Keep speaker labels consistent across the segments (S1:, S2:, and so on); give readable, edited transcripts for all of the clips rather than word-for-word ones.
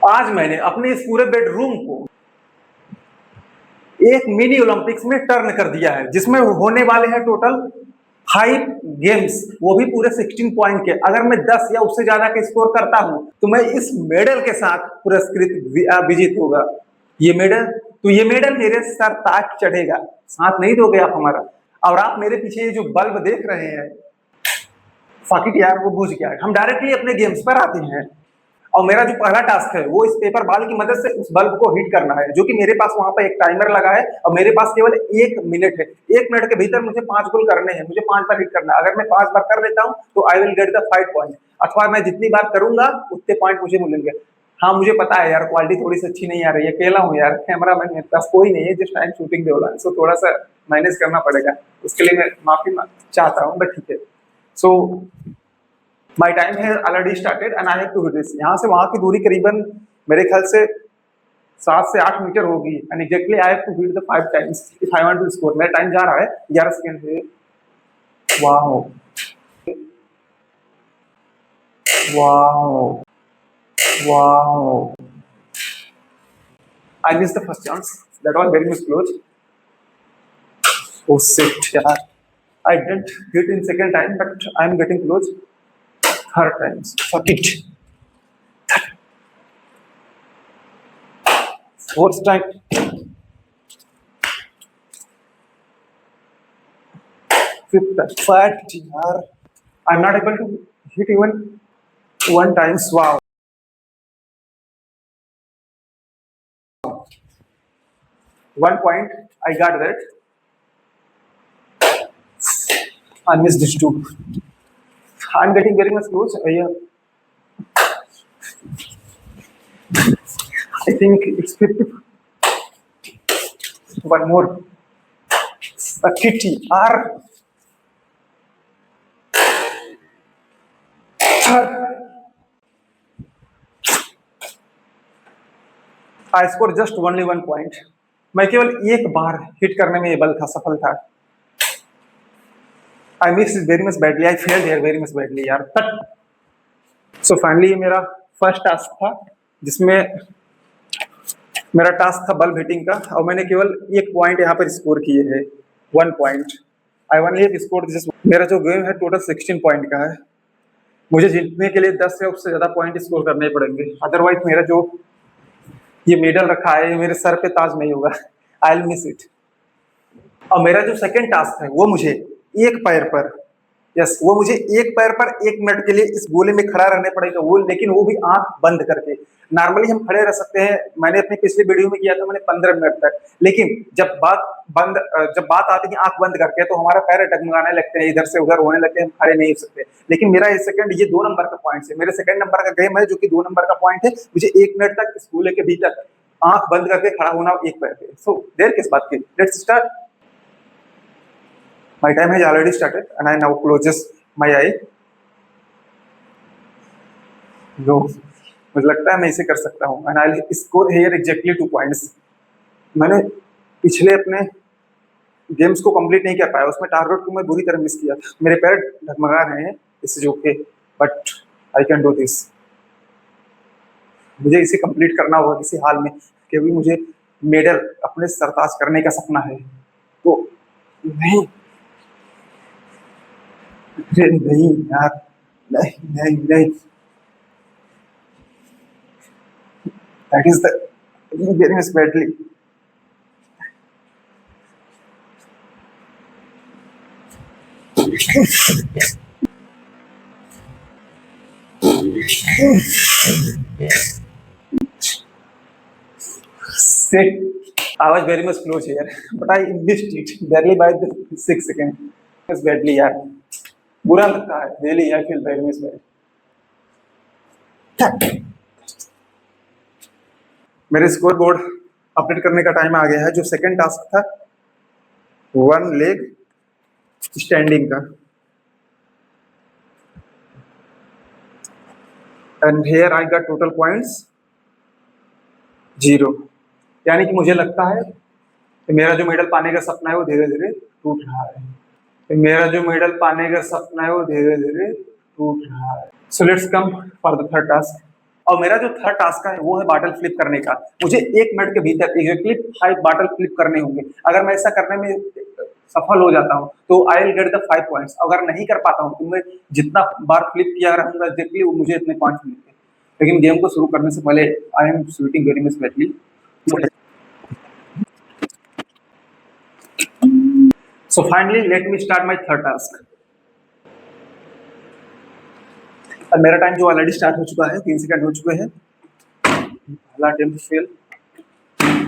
S1: आज मैंने अपने इस पूरे बेडरूम को एक मिनी ओलंपिक्स में टर्न कर दिया है, जिसमें होने वाले हैं टोटल 5 गेम्स, वो भी पूरे 16 पॉइंट के। अगर मैं 10 या उससे ज्यादा के स्कोर करता हूं तो मैं इस मेडल के साथ पुरस्कृत विजित होगा। ये मेडल मेरे सर ताज चढ़ेगा। साथ नहीं दोगे आप हमारा? और आप मेरे पीछे ये जो बल्ब देख रहे हैं, फकिट यार, वो बुझ गया है। हम डायरेक्टली अपने गेम्स पर आते हैं और मेरा जो पहला टास्क है वो इस पेपर बॉल की मदद से उस बल्ब को हिट करना है, जो कि मेरे पास वहां पर एक टाइमर लगा है और मेरे पास केवल 1 मिनट है। 1 मिनट के भीतर मुझे 5 गोल करने हैं, मुझे 5 बार हिट करना है। अगर मैं 5 बार कर लेता हूँ तो I will get the 5 point, अथवा मैं जितनी बार करूंगा उतने पॉइंट मुझे मिलेंगे। हाँ, मुझे पता है यार, क्वालिटी थोड़ी सी अच्छी नहीं आ रही है, अकेला हूँ यार, कैमरा मैन मेरे पास कोई नहीं है जिस टाइम शूटिंग दे वाला, सो थोड़ा सा मैनेज करना पड़ेगा। उसके लिए मैं माफी चाहता हूँ, बट ठीक है। सो माई टाइम है already started and I have to hit this. यहाँ से वहां की दूरी करीबन मेरे ख्याल से 7 से 8 मीटर होगी and exactly I have to hit the 5 times if I want to score. मेरा टाइम जा रहा है 11 सेकंड है। Wow wow wow, I miss the first chance, that was very much close. Oh shit यार, I didn't hit in second time, but I'm getting close. Third times. Fuck it. Fourth time. Fifth time. Fat yaar. I'm not able to hit even 1 times. Wow. 1 point. I got that. I missed this too. I'm getting very much close. Yeah. I think it's 50. One more. A kitty. R. I scored just only 1 point. मैं केवल एक बार hit करने में able था, सफल था। I missed it very much badly. I failed here very much badly यार। So finally ये मेरा फर्स्ट टास्क था, जिसमें मेरा टास्क था बल्ब हिटिंग का, और मैंने केवल 1 पॉइंट यहाँ पर स्कोर किए है। 1 point. I only score this. मेरा जो गेम है टोटल 16 पॉइंट का है। मुझे जीतने के लिए 10 से उससे ज्यादा पॉइंट स्कोर करने पड़ेंगे, अदरवाइज मेरा जो ये मेडल रखा है ये मेरे सर पे ताज नहीं होगा। आई विल मिस इट। और मेरा जो सेकंड टास्क है वो मुझे एक पैर पर, यस, वो मुझे एक पैर पर 1 मिनट के लिए इस गोले में खड़ा रहने पड़ेगा, वो लेकिन वो भी आंख बंद करके। नॉर्मली हम खड़े रह सकते हैं, मैंने अपनी पिछली वीडियो में किया था मैंने 15 मिनट तक, लेकिन जब बात आती है आंख बंद करके तो हमारा पैर डगमगाने लगते हैं, इधर से उधर होने लगते हैं, हम खड़े नहीं हो सकते। लेकिन मेरा ये सेकंड, ये 2 नंबर का पॉइंट है, मेरे सेकंड नंबर का गेम है जो कि 2 नंबर का पॉइंट है। मुझे 1 मिनट तक इस गोले के भीतर आंख बंद करके खड़ा होना एक पैर पे। सो देर किस बात की, let's start. My time has already started and I now closes my eye. No, मुझे लगता है मैं इसे कर सकता हूँ and I'll score here exactly 2 points. मैंने पिछले अपने गेम्स को कंप्लीट नहीं कर पाया, उसमें टारगेट को मैं बुरी तरह मिस किया। मेरे पैर ढगमगा रहे हैं इससे जो के, but I can do this. मुझे इसे कंप्लीट करना होगा किसी हाल में, क्योंकि मुझे मेडल अपने सरताज करने का सपना है। तो नहीं, नहीं यार, नहीं नहीं नहीं, that is the very much badly. Sick. I was very much close here, but I missed it barely by the 6 seconds. It was badly यार, बुरा लगता है, really I feel very much bad. मेरे स्कोर बोर्ड अपडेट करने का time आ गया है। जो सेकंड टास्क था 1 लेग स्टैंडिंग का, and here I got total points 0। यानी कि मुझे लगता है कि मेरा जो मेडल पाने का सपना है वो धीरे धीरे टूट रहा है। मेरा जो मेडल पाने का सपना है वो धीरे धीरे टूट रहा है। सो let's come for the third task. और मेरा जो थर्ड टास्क है वो है बॉटल फ्लिप करने का। मुझे 1 मिनट के भीतर एग्जैक्टली 5 बॉटल फ्लिप करने होंगे। अगर मैं ऐसा करने में सफल हो जाता हूँ तो I will get the 5 points. अगर नहीं कर पाता हूँ तो मैं जितना बार फ्लिप किया रहूंगा एग्जैक्टली वो मुझे इतने पॉइंट्स मिलते हैं। लेकिन गेम को शुरू करने से पहले I am shooting very much badly. So finally, let me start my third task. अब मेरा टाइम जो ऑलरेडी स्टार्ट हो चुका है, 3 सेकंड हो चुके हैं। पहला अटेम्प्ट फेल,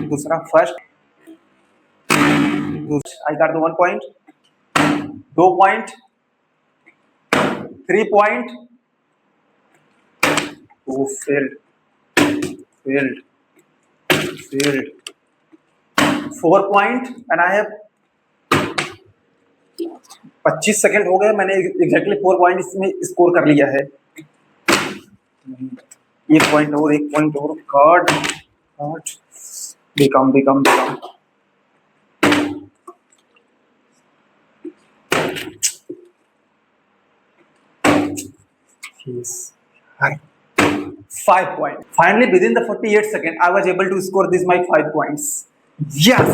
S1: दूसरा first, I got the 1 point, 2 point, 3 point, वो failed, failed, failed, 4 point and I have 25 second हो गए। मैंने एग्जैक्टली 4 पॉइंट इसमें स्कोर कर लिया है। 1 पॉइंट और 1 पॉइंट और, God God, become become become. Yes. 5 points. Finally, within the 48 seconds, I was able to score this my 5 points. Yes.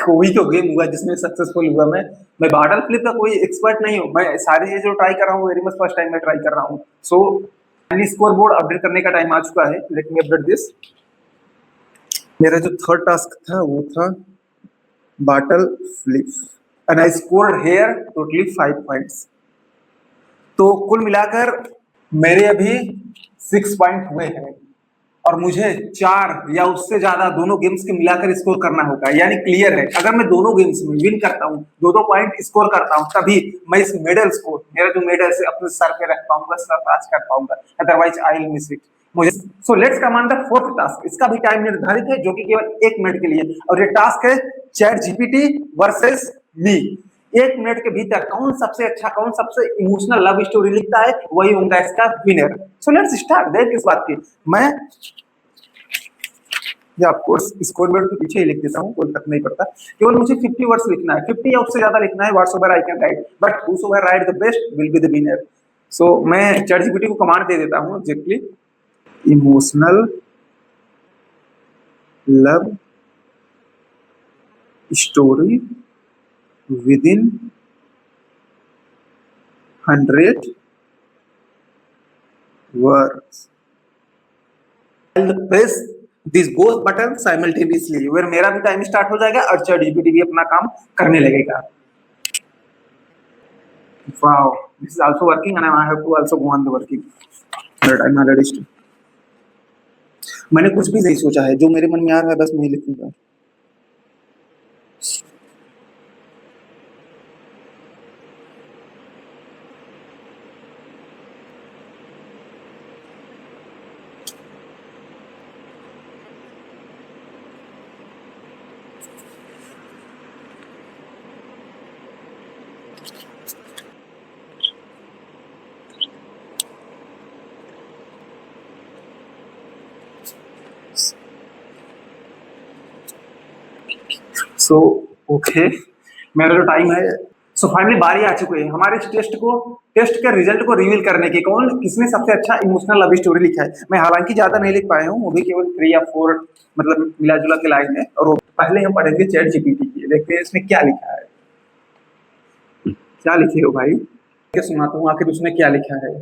S1: कोई तो गेम हुआ जिसमें सक्सेसफुल हुआ मैं बॉटल फ्लिप का कोई एक्सपर्ट नहीं हूँ। मैं सारी चीजें जो ट्राई कर रहा हूँ वेरी मच फर्स्ट टाइम मैं ट्राई कर रहा हूँ। So finally score board update करने का टाइम आ चुका है। Let me update this. मेरा जो थर्ड टास्क था वो था bottle flip and I scored here totally 5 points. तो कुल मिलाकर मेरे अभी 6 पॉइंट हुए हैं और मुझे 4 या उससे ज्यादा दोनों गेम्स के मिलाकर स्कोर करना होगा, यानी क्लियर है। अगर मैं दोनों गेम्स में विन करता हूँ, 2-2 पॉइंट स्कोर करता हूँ, तभी मैं इस मेडल को, मेरा जो मेडल से अपने सर पे रख पाऊंगा, सरताज कर पाऊंगा। Otherwise I will miss it. मुझे so let's come on the fourth task. इसका भी टाइम निर्धारित है जो कि केवल 1 मिनट के लिए, और ये टास्क है चैट जीपीटी वर्सेस मी। 1 मिनट के भीतर कौन सबसे अच्छा, कौन सबसे इमोशनल लव स्टोरी लिखता है, वही होगा इसका विनर। So let's start. देख किस बात की, मैं या ऑफ कोर्स स्कोर बोर्ड के पीछे ही लिख देता हूँ, कोई फर्क नहीं पड़ता। केवल मुझे 50 वर्ड्स लिखना है, 50 या उससे ज्यादा लिखना है। Whatsoever I can write, but whosoever write the best will be the winner. So मैं चैट जीपीटी को कमांड दे देता हूँ exactly, emotional love story within 100 words. I'll press these both buttons simultaneously, where मेरा भी टाइम स्टार्ट हो जाएगा और चैट जीपीटी भी अपना काम करने लगेगा। Wow, this is also working and I have to also go on the working. But I'm already still. मैंने कुछ भी नहीं सोचा है, जो मेरे मन में आ रहा है बस मैं लिखूंगा। सो ओके, मेरा जो टाइम है, सो फाइनली बारी आ चुकी है हमारे इस टेस्ट के रिजल्ट को रिवील करने की। कौन किसने सबसे अच्छा इमोशनल लव स्टोरी लिखा है। मैं हालांकि ज्यादा नहीं लिख पाया हूँ, वो भी केवल 3 या 4 मतलब मिला जुला के लाइन है। और पहले हम पढ़ेंगे चैट जीपीटी की, देखते हैं इसने क्या लिखा है। क्या लिखे हो भाई, सुनाता हूँ आखिर उसने क्या लिखा है।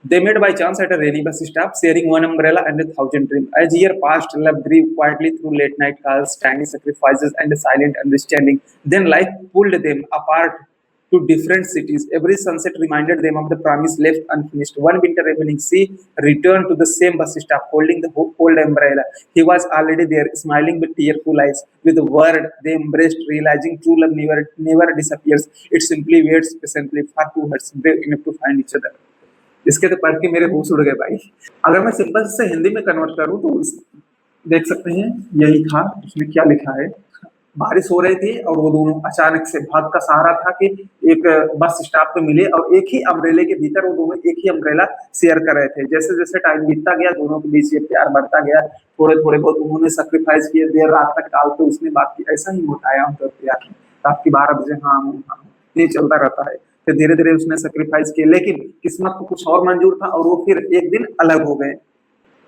S1: They met by chance at a rainy bus stop, sharing one umbrella and 1,000 dreams. As year passed, love grew quietly through late night calls, tiny sacrifices, and silent understanding. Then life pulled them apart to different cities. Every sunset reminded them of the promise left unfinished. One winter evening, she returned to the same bus stop, holding the old umbrella. He was already there, smiling with tearful eyes. With a word, they embraced, realizing true love never disappears. It simply waits patiently for two hearts brave enough to find each other. इसके तो पढ़ के मेरे होश उड़ गए भाई। अगर मैं सिंपल से हिंदी में कन्वर्ट करूं तो देख सकते हैं यही था उसने क्या लिखा है। बारिश हो रही थी और वो दोनों अचानक से भाग का सहारा था कि एक बस स्टॉप पे मिले और एक ही अम्ब्रेले के भीतर वो दोनों एक ही अम्ब्रेला शेयर कर रहे थे। जैसे जैसे टाइम बीतता गया दोनों के बीच ये प्यार बढ़ता गया। थोड़े थोड़े बहुत उन्होंने सेक्रीफाइस किए, देर रात तक टाल तो उसने बात की। ऐसा ही होता है आमतौर पर यार, रात की 12 बजे हाँ ये चलता रहता है। फिर धीरे धीरे उसने सेक्रीफाइस किया, लेकिन किस्मत को कुछ और मंजूर था और वो फिर एक दिन अलग हो गए।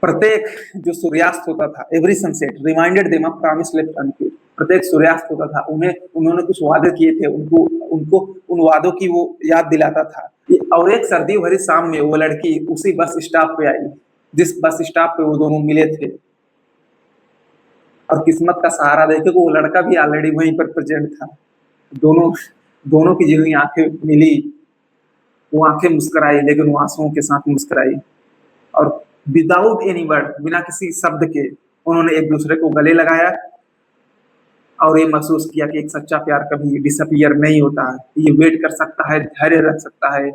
S1: प्रत्येक जो सूर्यास्त होता था, every sunset reminded them of promise left unfulfilled. प्रत्येक सूर्यास्त होता था, उन्हें उन्होंने कुछ वादे किए थे, उनको उनको उन वादों की वो याद दिलाता था। और एक सर्दी भरी शाम में वो लड़की उसी बस स्टॉप पे आई, जिस बस स्टॉप पे वो दोनों मिले थे। और किस्मत का सहारा देके वो लड़का भी ऑलरेडी वहीं पर प्रेजेंट था। दोनों दोनों की जो हुई आंखें मिली, वो आंखें मुस्कुराई, लेकिन वो आंसुओं के साथ मुस्कुराई। और विदाउट एनी वर्ड, बिना किसी शब्द के उन्होंने एक दूसरे को गले लगाया और ये महसूस किया कि एक सच्चा प्यार कभी डिसअपियर नहीं होता है, ये वेट कर सकता है, धैर्य रख सकता है।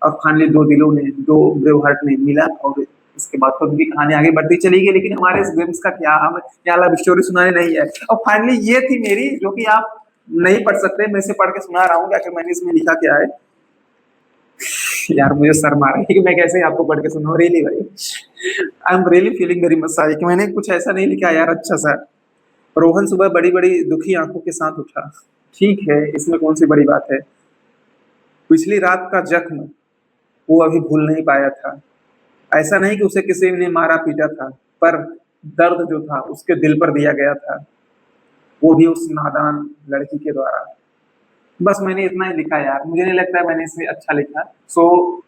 S1: और फाइनली दो दिलों ने, दो ब्रेव हार्ट ने मिला और इसके बाद तो उनकी कहानी आगे बढ़ती चली गई। लेकिन हमारे इस गेम्स का क्या, हम यहाँ लव स्टोरी सुनाने नहीं है। और फाइनली ये थी मेरी, जो कि आप नहीं पढ़ सकते, मैं इसे पढ़ के सुना रहा हूँ कि आखिर मैंने इसमें लिखा क्या है। यार मुझे शर्म आ रही है कि मैं कैसे आपको पढ़ के सुनाऊं, रियली भाई I am really feeling very much sorry कि मैंने कुछ ऐसा नहीं लिखा यार अच्छा सा। रोहन सुबह बड़ी बड़ी दुखी आंखों के साथ उठा। ठीक है, इसमें कौन सी बड़ी बात है। पिछली रात का जख्म वो अभी भूल नहीं पाया था। ऐसा नहीं कि उसे किसी ने मारा पीटा था, पर दर्द जो था उसके दिल पर दिया गया था, वो भी उस नादान लड़की के द्वारा। बस मैंने इतना ही लिखा यार, मुझे नहीं लगता है मैंने इसे अच्छा लिखा। सो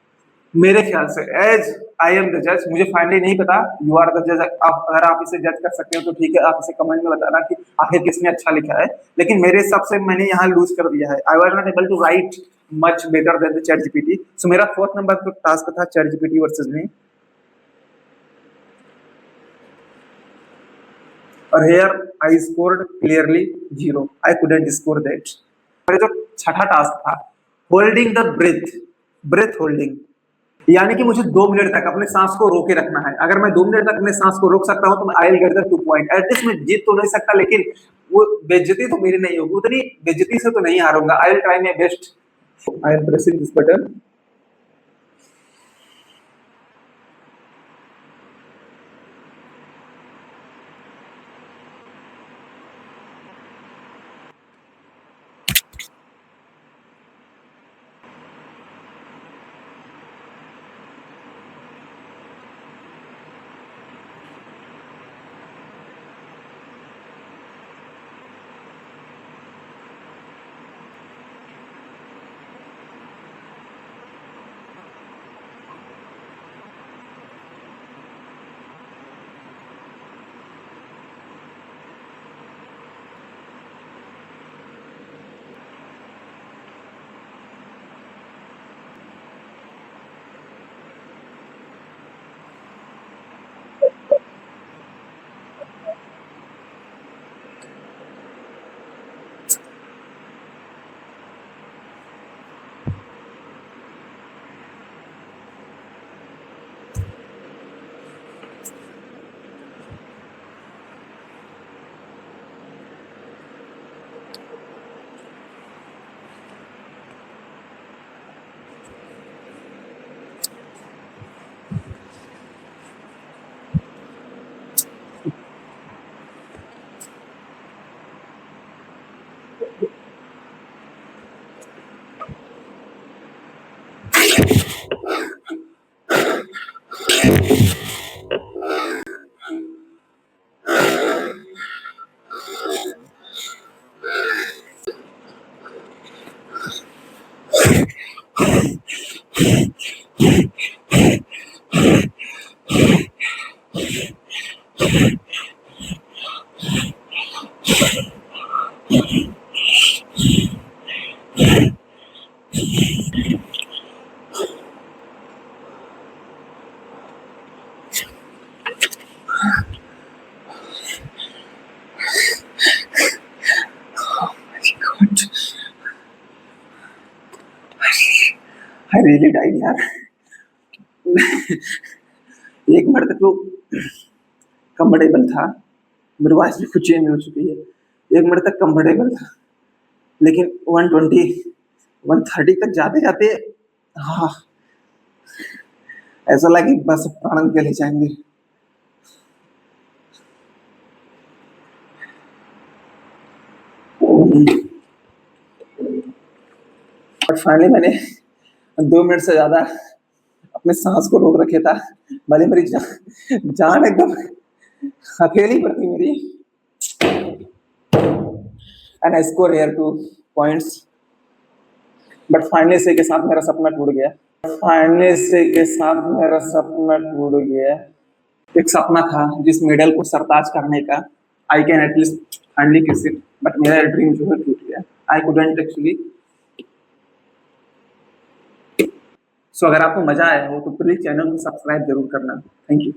S1: मेरे ख्याल से एज आई एम द जज, मुझे फाइनली नहीं पता, यू आर द जज। आप अगर आप इसे जज कर सकते हो तो ठीक है, आप इसे कमेंट में बताना कि आखिर किसने अच्छा लिखा है। लेकिन मेरे हिसाब से मैंने यहाँ लूज कर दिया है। I was not able to write much better than the ChatGPT. So मेरा 4th नंबर का टास्क था चैट जीपीटी वर्सेस मी। और here I scored clearly 0, I couldn't score that. जो छठा टास्क था, holding the breath, breath holding, यानी कि मुझे 2 मिनट तक अपने सांस को रोके रखना है। अगर मैं 2 मिनट तक अपने सांस को रोक सकता हूं तो मैं I will get the 2 point. At least मैं जीत तो नहीं सकता, लेकिन वो बेइज्जती तो मेरी नहीं होगी, उतनी बेइज्जती से तो नहीं हारूंगा। I will try my best. I am pressing this button. I really died यार। एक मिनट तक तो कंफर्टेबल था, मेरी वॉइस भी कुछ चेंज हो चुकी है। 1 मिनट तक कंफर्टेबल था, लेकिन 120 130 तक जाते जाते हाँ, ऐसा लगा कि बस प्राण के ले जाएंगे।
S2: बट फाइनली मैंने 2 मिनट से ज़्यादा अपने सांस को रोक रखे था, भले मेरी जान एकदम हथेली पर थी मेरी। And I score here 2 points, but finally इसी के साथ मेरा सपना टूट गया। फाइनली इसी के साथ मेरा सपना टूट गया। एक सपना था जिस मेडल को सरताज करने का, आई कैन एटलीस्ट फाइनली किस इट, बट मेरा ड्रीम जो है टूट गया। I couldn't actually. सो अगर आपको मजा आया हो तो प्लीज चैनल को सब्सक्राइब जरूर करना। Thank you.